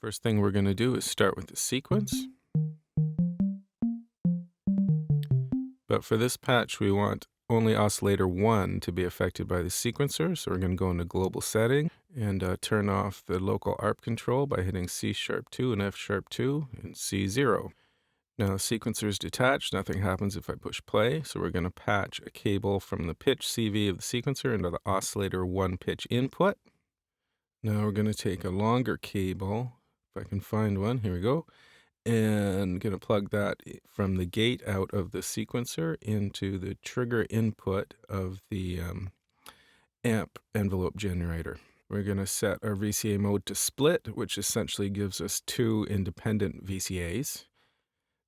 First thing we're going to do is start with the sequence. But for this patch, we want only oscillator 1 to be affected by the sequencer. So we're going to go into global setting and turn off the local ARP control by hitting C#2 and F#2 and C0. Now the sequencer is detached. Nothing happens if I push play. So we're going to patch a cable from the pitch CV of the sequencer into the oscillator 1 pitch input. Now we're going to take a longer cable, if I can find one, here we go, and going to plug that from the gate out of the sequencer into the trigger input of the amp envelope generator. We're going to set our VCA mode to split, which essentially gives us 2 independent VCAs.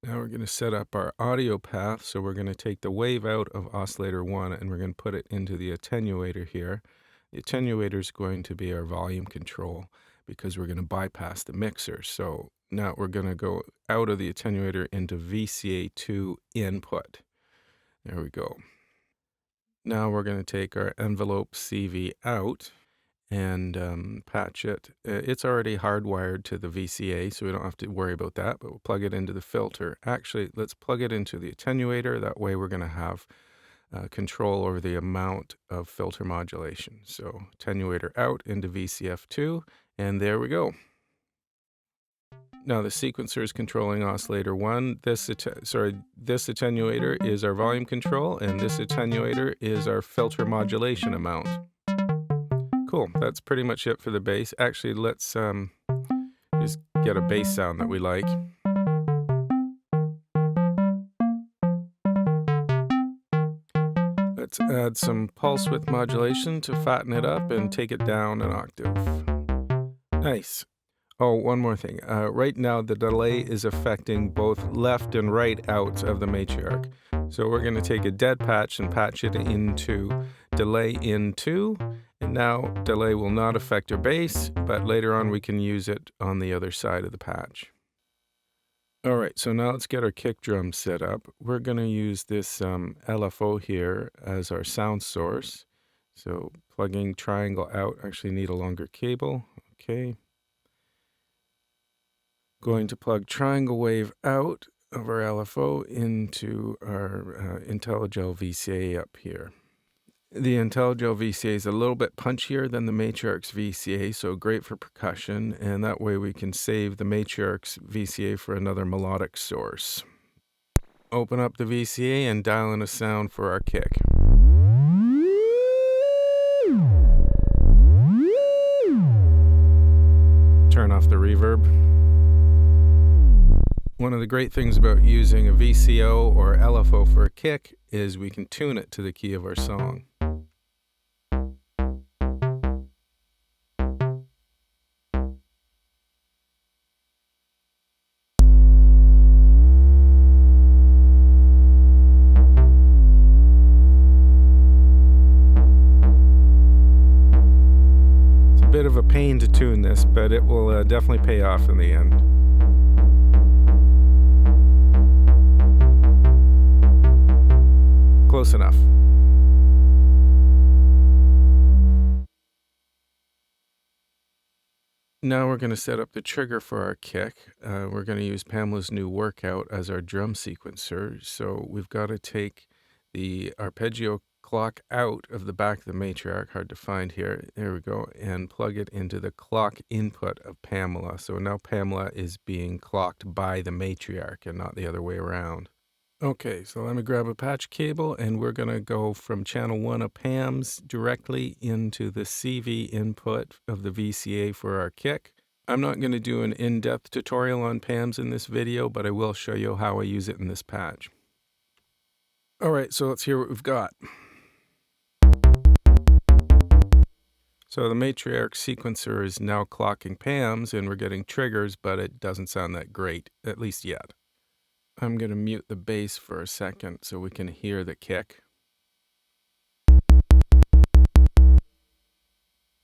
Now we're going to set up our audio path, so we're going to take the wave out of oscillator 1 and we're going to put it into the attenuator here. The attenuator is going to be our volume control because we're going to bypass the mixer. So now we're going to go out of the attenuator into VCA2 input. There we go. Now we're going to take our envelope CV out and patch it. It's already hardwired to the VCA, so we don't have to worry about that, but we'll plug it into the filter. Actually, let's plug it into the attenuator. That way we're going to have control over the amount of filter modulation. So attenuator out into VCF2, and there we go. Now the sequencer is controlling oscillator 1. This attenuator is our volume control, and this attenuator is our filter modulation amount. Cool, that's pretty much it for the bass. Actually, let's just get a bass sound that we like. Let's add some pulse width modulation to fatten it up and take it down an octave. Nice. Oh, one more thing. Right now, the delay is affecting both left and right outs of the matriarch. So we're going to take a dead patch and patch it into delay in 2. And now delay will not affect our bass, but later on we can use it on the other side of the patch. All right, so now let's get our kick drum set up. We're going to use this LFO here as our sound source. So plugging triangle out, actually need a longer cable. Okay. Going to plug triangle wave out of our LFO into our Intellijel VCA up here. The Intellijel VCA is a little bit punchier than the Matriarch's VCA, so great for percussion, and that way we can save the Matriarch's VCA for another melodic source. Open up the VCA and dial in a sound for our kick. Turn off the reverb. One of the great things about using a VCO or LFO for a kick is we can tune it to the key of our song. It's a bit of a pain to tune this, but it will definitely pay off in the end. Close enough. Now we're going to set up the trigger for our kick. We're going to use Pamela's new workout as our drum sequencer. So we've got to take the arpeggio clock out of the back of the matriarch, hard to find here. There we go, and plug it into the clock input of Pamela. So now Pamela is being clocked by the matriarch and not the other way around. Okay, so let me grab a patch cable and we're going to go from channel 1 of Pam's directly into the CV input of the VCA for our kick. I'm not going to do an in-depth tutorial on Pam's in this video, but I will show you how I use it in this patch. All right, so let's hear what we've got. So the matriarch sequencer is now clocking Pam's and we're getting triggers, but it doesn't sound that great, at least yet. I'm going to mute the bass for a second so we can hear the kick.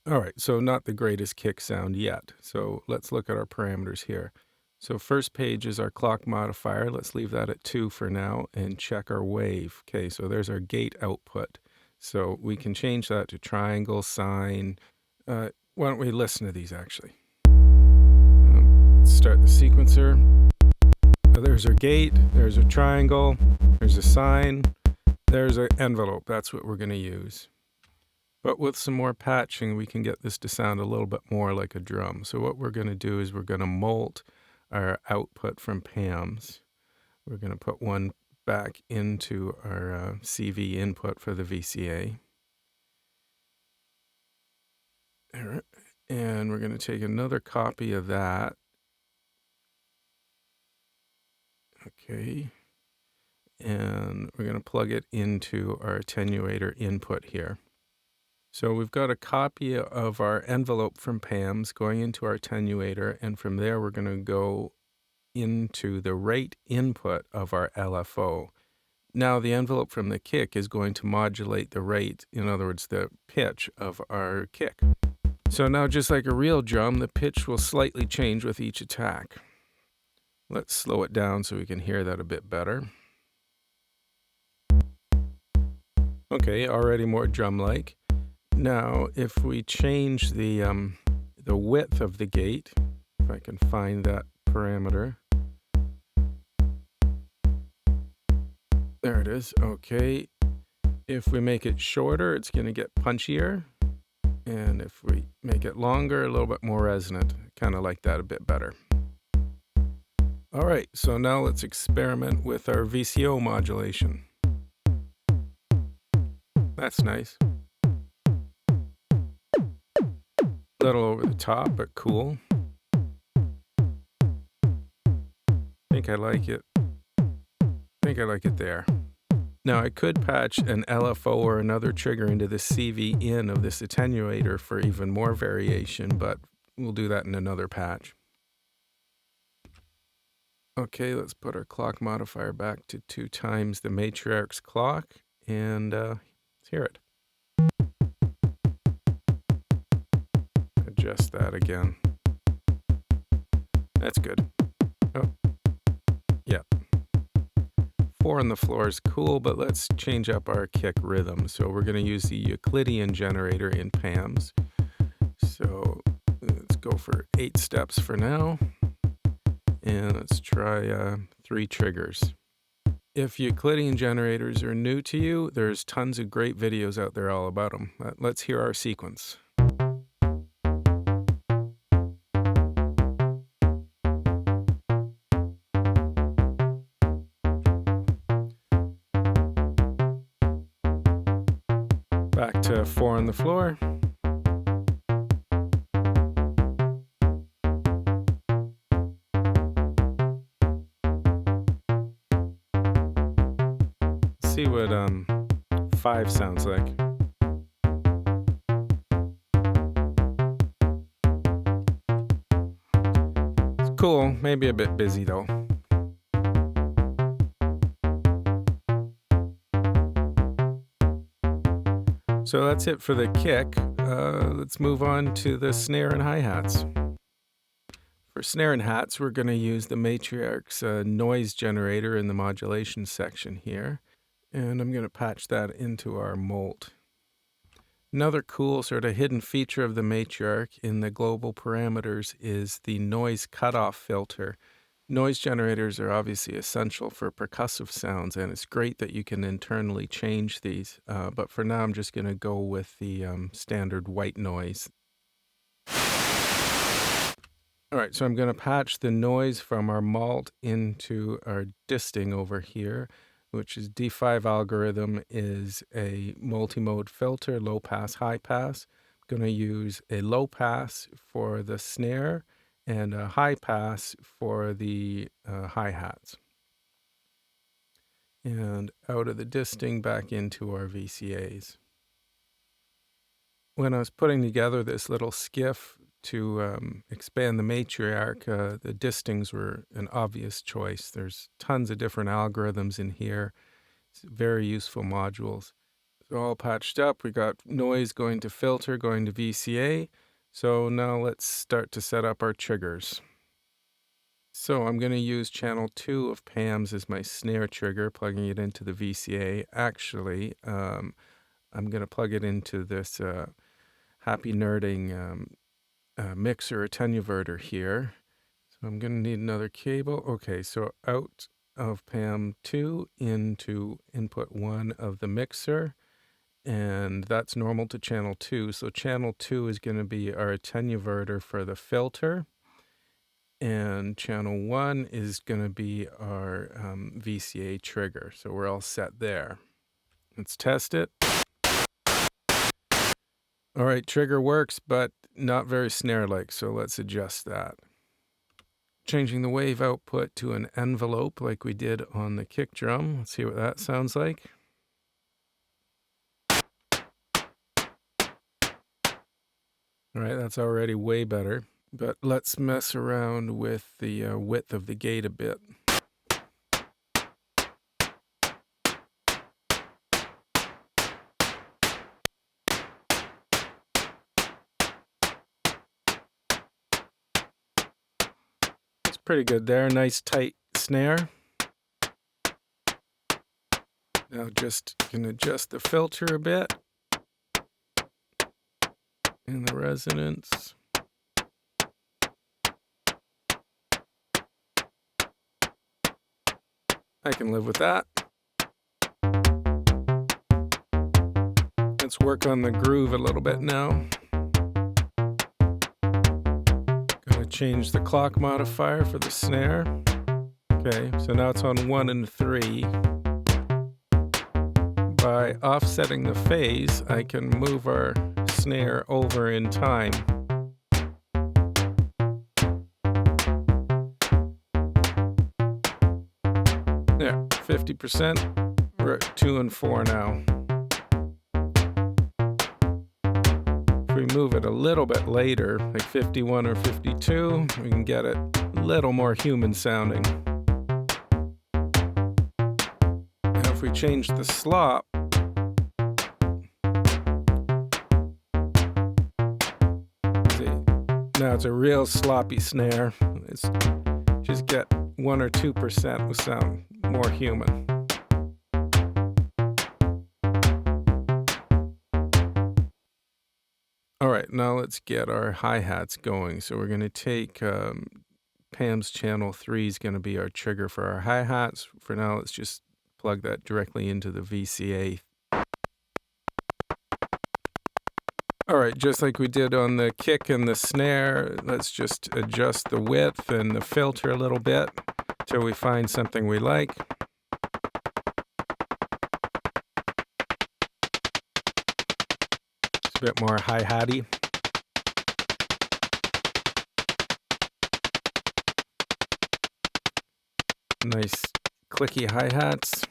All right, so not the greatest kick sound yet. So let's look at our parameters here. So first page is our clock modifier. Let's leave that at 2 for now and check our wave. Okay, so there's our gate output. So we can change that to triangle, sine. Why don't we listen to these actually? let's start the sequencer. There's our gate, there's a triangle, there's a sine, there's an envelope. That's what we're going to use. But with some more patching, we can get this to sound a little bit more like a drum. So what we're going to do is we're going to molt our output from PAMs. We're going to put one back into our CV input for the VCA. And we're going to take another copy of that. Okay. And we're going to plug it into our attenuator input here. So we've got a copy of our envelope from PAMs going into our attenuator, and from there we're going to go into the rate input of our LFO. Now the envelope from the kick is going to modulate the rate, in other words, the pitch of our kick. So now, just like a real drum, the pitch will slightly change with each attack. Let's slow it down so we can hear that a bit better. Okay, already more drum-like. Now, if we change the width of the gate, if I can find that parameter. There it is. Okay. If we make it shorter, it's going to get punchier. And if we make it longer, a little bit more resonant. Kind of like that a bit better. All right, so now let's experiment with our VCO modulation. That's nice. A little over the top, but cool. I think I like it. There. Now I could patch an LFO or another trigger into the CV in of this attenuator for even more variation, but we'll do that in another patch. Okay, let's put our clock modifier back to 2 times the matriarch's clock, and let's hear it. Adjust that again. That's good. Oh, yeah. 4 on the floor is cool, but let's change up our kick rhythm. So we're going to use the Euclidean generator in PAMs. So let's go for 8 steps for now. And let's try 3 triggers. If Euclidean generators are new to you, there's tons of great videos out there all about them. Let's hear our sequence. Back to 4 on the floor. Let's see what 5 sounds like. It's cool, maybe a bit busy though. So that's it for the kick. Let's move on to the snare and hi-hats. For snare and hats, we're going to use the Matriarch's noise generator in the modulation section here. And I'm going to patch that into our molt. Another cool sort of hidden feature of the Matriarch in the global parameters is the noise cutoff filter. Noise generators are obviously essential for percussive sounds, and it's great that you can internally change these. But for now, I'm just going to go with the standard white noise. All right, so I'm going to patch the noise from our malt into our disting over here, which is D5 algorithm is a multi-mode filter, low pass, high pass. I'm going to use a low pass for the snare and a high pass for the hi-hats. And out of the disting back into our VCAs. When I was putting together this little skiff to expand the Matriarch, the distings were an obvious choice. There's tons of different algorithms in here. It's very useful modules. They're all patched up. We got noise going to filter, going to VCA. So now let's start to set up our triggers. So I'm going to use channel 2 of PAMs as my snare trigger, plugging it into the VCA. Actually, I'm going to plug it into this happy nerding mixer attenuverter here. So I'm going to need another cable. Okay, so out of PAM 2 into input 1 of the mixer, and that's normal to channel 2. So channel 2 is going to be our attenuator for the filter, and channel 1 is going to be our VCA trigger. So we're all set there. Let's test it. All right, trigger works, but not very snare-like, so let's adjust that. Changing the wave output to an envelope like we did on the kick drum. Let's see what that sounds like. All right, that's already way better, but let's mess around with the width of the gate a bit. It's pretty good there, nice tight snare. Now just can adjust the filter a bit and the resonance. I can live with that. Let's work on the groove a little bit now. Gonna change the clock modifier for the snare. Okay, so now it's on 1 and 3. By offsetting the phase, I can move our snare over in time. There, 50%. We're at 2 and 4 now. If we move it a little bit later, like 51 or 52, we can get it a little more human sounding. Now if we change the slop, now it's a real sloppy snare. It's just get 1 or 2% will sound more human. All right, now let's get our hi-hats going. So we're going to take Pam's channel 3 is going to be our trigger for our hi-hats. For now, let's just plug that directly into the VCA. All right, just like we did on the kick and the snare, let's just adjust the width and the filter a little bit till we find something we like. It's a bit more hi-hatty. Nice clicky hi-hats.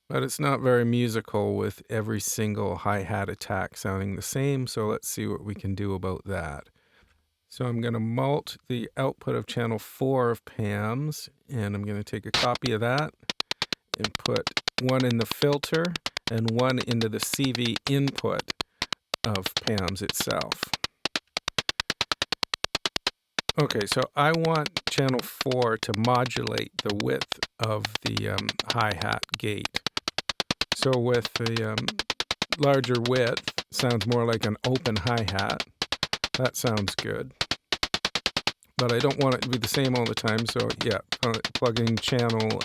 But it's not very musical with every single hi-hat attack sounding the same, so let's see what we can do about that. So I'm going to mult the output of channel 4 of Pam's, and I'm going to take a copy of that and put 1 in the filter and 1 into the CV input of Pam's itself. Okay, so I want channel 4 to modulate the width of the hi-hat gate. So with the larger width, sounds more like an open hi-hat. That sounds good. But I don't want it to be the same all the time, so yeah, plugging channel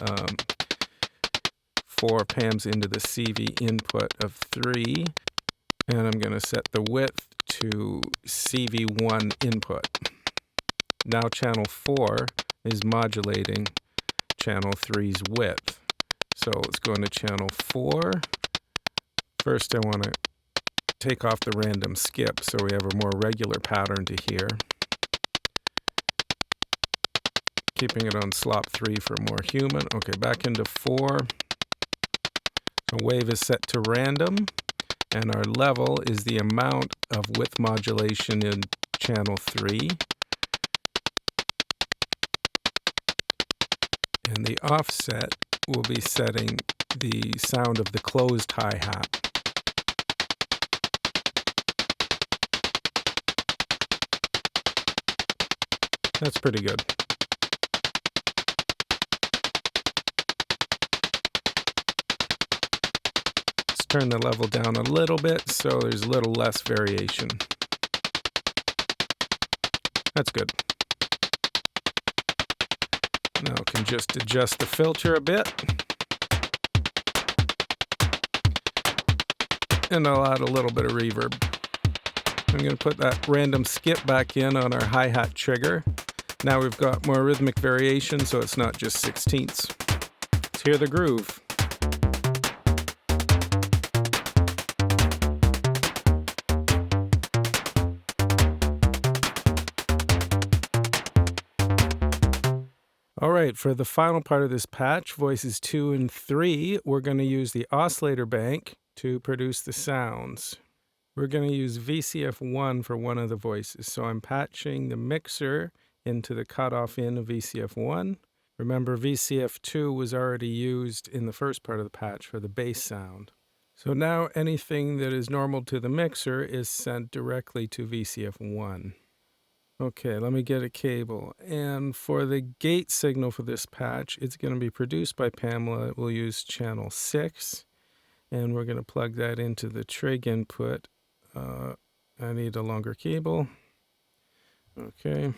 4 Pam's into the CV input of 3, and I'm going to set the width to CV1 input. Now channel 4 is modulating channel 3's width. So let's go into channel 4. First I want to take off the random skip so we have a more regular pattern to hear. Keeping it on slop 3 for more human. Okay, back into 4. The wave is set to random, and our level is the amount of width modulation in channel 3. And the offset will be setting the sound of the closed hi-hat. That's pretty good. Let's turn the level down a little bit so there's a little less variation. That's good. Now I can just adjust the filter a bit. And I'll add a little bit of reverb. I'm going to put that random skip back in on our hi-hat trigger. Now we've got more rhythmic variation, so it's not just 16ths. Let's hear the groove. All right, for the final part of this patch, voices 2 and 3, we're going to use the oscillator bank to produce the sounds. We're going to use VCF1 for one of the voices. So I'm patching the mixer into the cutoff in of VCF1. Remember, VCF2 was already used in the first part of the patch for the bass sound. So now anything that is normal to the mixer is sent directly to VCF1. Okay, let me get a cable. And for the gate signal for this patch, it's going to be produced by Pamela. We'll use channel 6, and we're going to plug that into the trig input. I need a longer cable. Okay,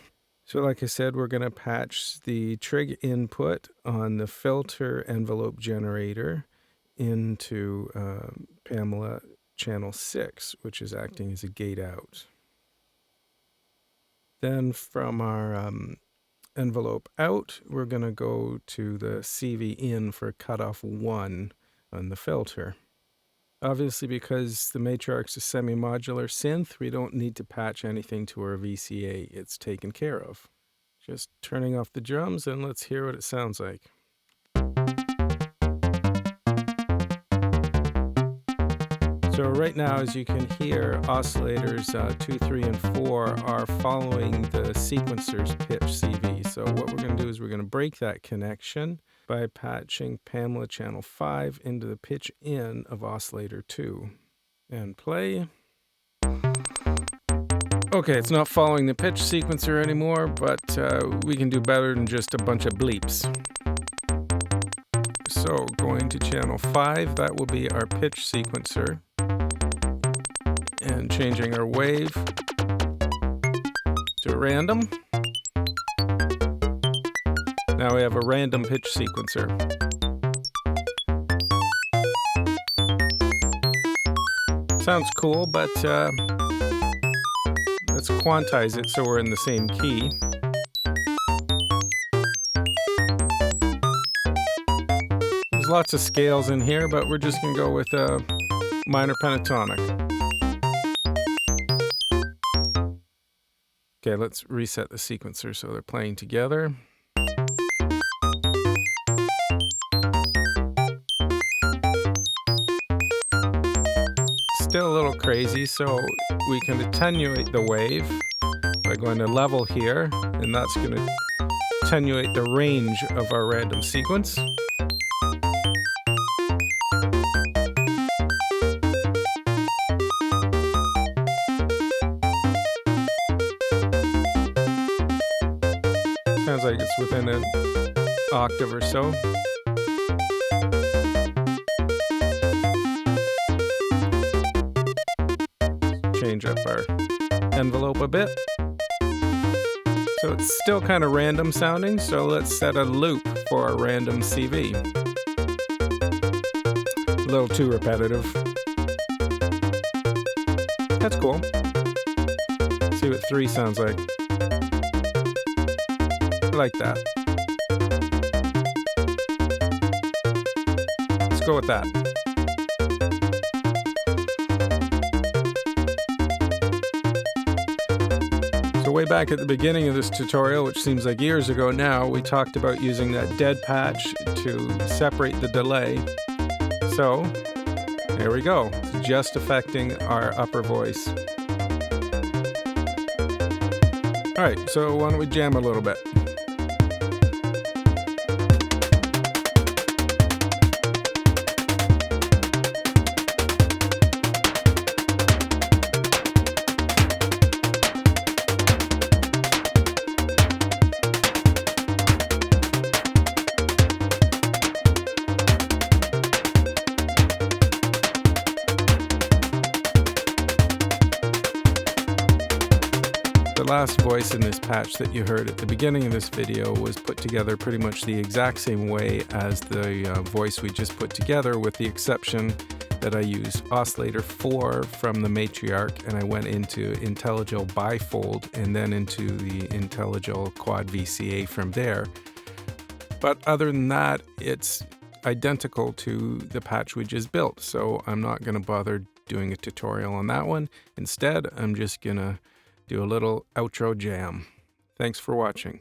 so like I said, we're going to patch the trig input on the filter envelope generator into Pamela channel 6, which is acting as a gate out. Then from our envelope out, we're going to go to the CV in for cutoff 1 on the filter. Obviously, because the Matriarch's a semi-modular synth, we don't need to patch anything to our VCA. It's taken care of. Just turning off the drums, and let's hear what it sounds like. So right now, as you can hear, oscillators 2, 3, and 4 are following the sequencer's pitch CV. So what we're going to do is we're going to break that connection by patching Pamela channel 5 into the pitch in of oscillator 2. And play. Okay, it's not following the pitch sequencer anymore, but we can do better than just a bunch of bleeps. So going to channel 5, that will be our pitch sequencer. And changing our wave to random. Now we have a random pitch sequencer. Sounds cool, but let's quantize it so we're in the same key. There's lots of scales in here, but we're just going to go with a minor pentatonic. Okay, let's reset the sequencer so they're playing together. Still a little crazy, so we can attenuate the wave by going to level here, and that's going to attenuate the range of our random sequence. Sounds like it's within an octave or so. Change up our envelope a bit. So it's still kind of random sounding, so let's set a loop for our random CV. A little too repetitive. That's cool. Let's see what 3 sounds like. I like that. Let's go with that. So way back at the beginning of this tutorial, which seems like years ago now, we talked about using that dead patch to separate the delay. So there we go. It's just affecting our upper voice. All right, so why don't we jam a little bit? last voice in this patch that you heard at the beginning of this video was put together pretty much the exact same way as the voice we just put together, with the exception that I used oscillator 4 from the Matriarch, and I went into Intellijel Bifold and then into the Intellijel Quad VCA from there. But other than that, it's identical to the patch we just built, so I'm not going to bother doing a tutorial on that one. Instead, I'm just going to do a little outro jam. Thanks for watching.